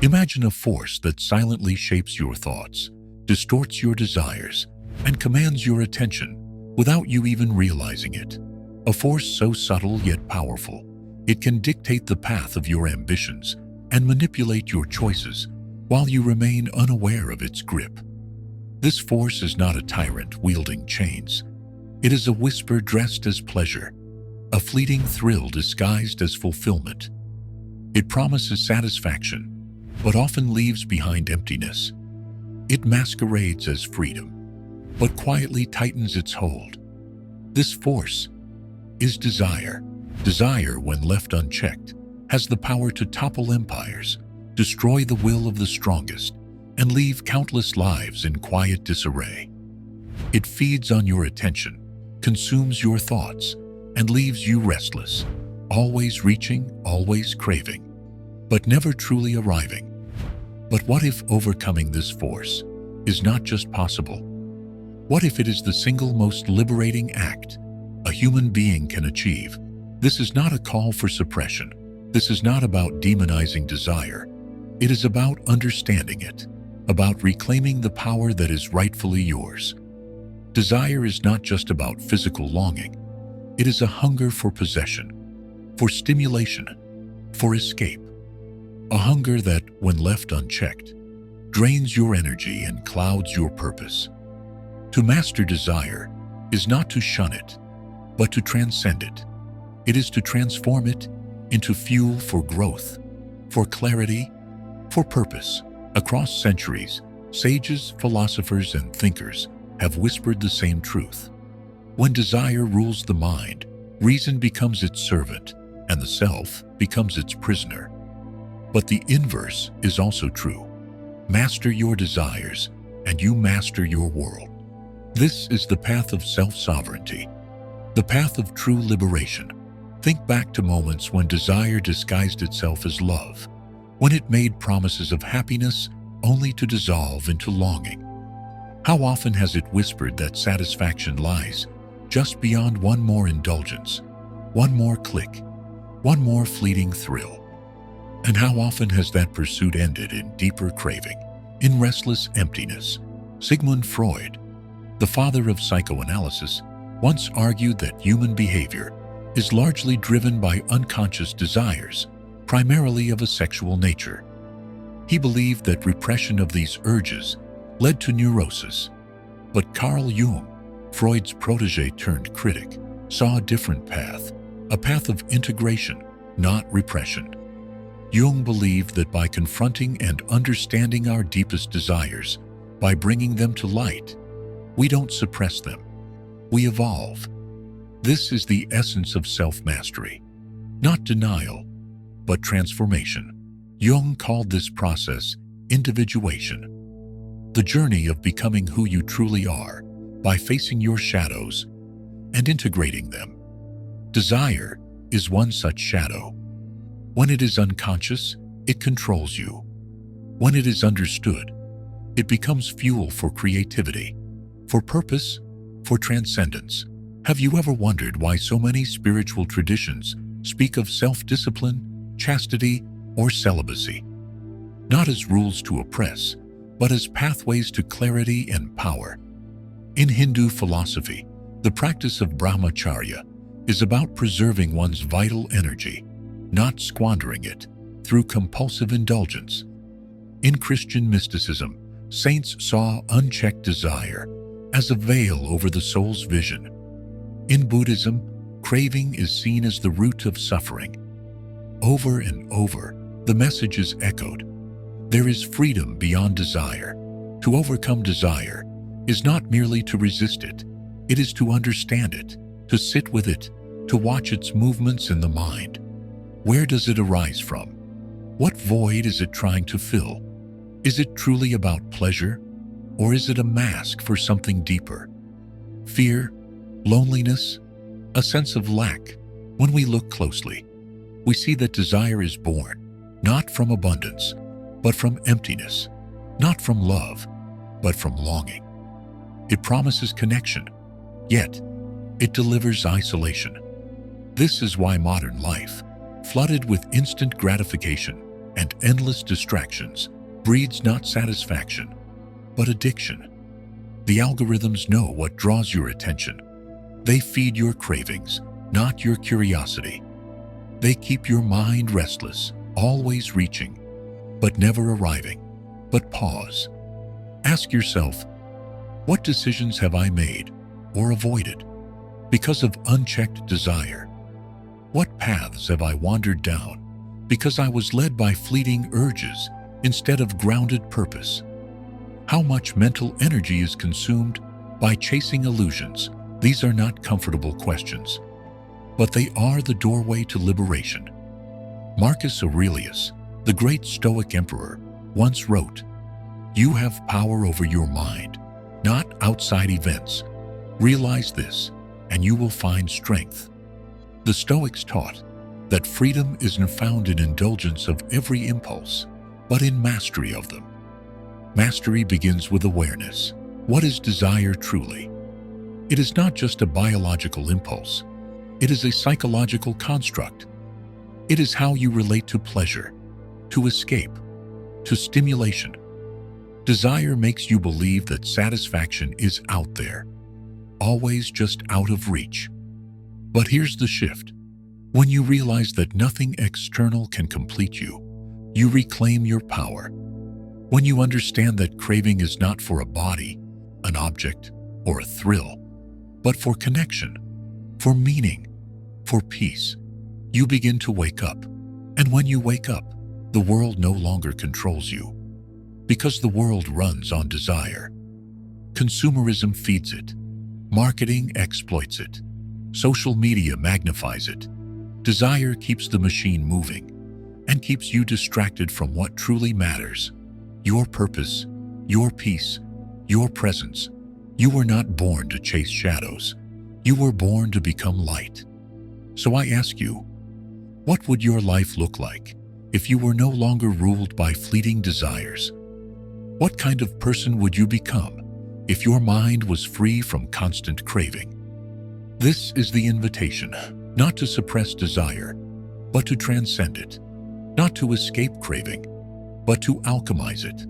Imagine a force that silently shapes your thoughts, distorts your desires, and commands your attention without you even realizing it. A force so subtle yet powerful, it can dictate the path of your ambitions and manipulate your choices while you remain unaware of its grip. This force is not a tyrant wielding chains. It is a whisper dressed as pleasure, a fleeting thrill disguised as fulfillment. It promises satisfaction, but often leaves behind emptiness. It masquerades as freedom, but quietly tightens its hold. This force is desire. Desire, when left unchecked, has the power to topple empires, destroy the will of the strongest, and leave countless lives in quiet disarray. It feeds on your attention, consumes your thoughts, and leaves you restless, always reaching, always craving, but never truly arriving. But what if overcoming this force is not just possible? What if it is the single most liberating act a human being can achieve? This is not a call for suppression. This is not about demonizing desire. It is about understanding it, about reclaiming the power that is rightfully yours. Desire is not just about physical longing. It is a hunger for possession, for stimulation, for escape. A hunger that, when left unchecked, drains your energy and clouds your purpose. To master desire is not to shun it, but to transcend it. It is to transform it into fuel for growth, for clarity, for purpose. Across centuries, sages, philosophers, and thinkers have whispered the same truth. When desire rules the mind, reason becomes its servant, and the self becomes its prisoner. But the inverse is also true. Master your desires, and you master your world. This is the path of self-sovereignty, the path of true liberation. Think back to moments when desire disguised itself as love, when it made promises of happiness only to dissolve into longing. How often has it whispered that satisfaction lies just beyond one more indulgence, one more click, one more fleeting thrill? And how often has that pursuit ended in deeper craving, in restless emptiness? Sigmund Freud, the father of psychoanalysis, once argued that human behavior is largely driven by unconscious desires, primarily of a sexual nature. He believed that repression of these urges led to neurosis. But Carl Jung, Freud's protege turned critic, saw a different path, a path of integration, not repression. Jung believed that by confronting and understanding our deepest desires, by bringing them to light, we don't suppress them, we evolve. This is the essence of self-mastery, not denial, but transformation. Jung called this process individuation, the journey of becoming who you truly are by facing your shadows and integrating them. Desire is one such shadow. When it is unconscious, it controls you. When it is understood, it becomes fuel for creativity, for purpose, for transcendence. Have you ever wondered why so many spiritual traditions speak of self-discipline, chastity, or celibacy? Not as rules to oppress, but as pathways to clarity and power. In Hindu philosophy, the practice of brahmacharya is about preserving one's vital energy, not squandering it through compulsive indulgence. In Christian mysticism, saints saw unchecked desire as a veil over the soul's vision. In Buddhism, craving is seen as the root of suffering. Over and over, the message is echoed. There is freedom beyond desire. To overcome desire is not merely to resist it. It is to understand it, to sit with it, to watch its movements in the mind. Where does it arise from? What void is it trying to fill? Is it truly about pleasure, or is it a mask for something deeper? Fear, loneliness, a sense of lack. When we look closely, we see that desire is born not from abundance, but from emptiness, not from love, but from longing. It promises connection, yet it delivers isolation. This is why modern life, flooded with instant gratification, and endless distractions breeds not satisfaction, but addiction. The algorithms know what draws your attention. They feed your cravings, not your curiosity. They keep your mind restless, always reaching, but never arriving. But pause. Ask yourself, what decisions have I made or avoided because of unchecked desire? What paths have I wandered down because I was led by fleeting urges instead of grounded purpose? How much mental energy is consumed by chasing illusions? These are not comfortable questions, but they are the doorway to liberation. Marcus Aurelius, the great Stoic emperor, once wrote, "You have power over your mind, not outside events. Realize this, and you will find strength." The Stoics taught that freedom isn't found in indulgence of every impulse, but in mastery of them. Mastery begins with awareness. What is desire truly? It is not just a biological impulse. It is a psychological construct. It is how you relate to pleasure, to escape, to stimulation. Desire makes you believe that satisfaction is out there, always just out of reach. But here's the shift. When you realize that nothing external can complete you, you reclaim your power. When you understand that craving is not for a body, an object, or a thrill, but for connection, for meaning, for peace, you begin to wake up. And when you wake up, the world no longer controls you, because the world runs on desire. Consumerism feeds it. Marketing exploits it. Social media magnifies it. Desire keeps the machine moving and keeps you distracted from what truly matters: your purpose, your peace, your presence. You were not born to chase shadows. You were born to become light. So I ask you, what would your life look like if you were no longer ruled by fleeting desires? What kind of person would you become if your mind was free from constant craving? This is the invitation, not to suppress desire, but to transcend it, not to escape craving, but to alchemize it.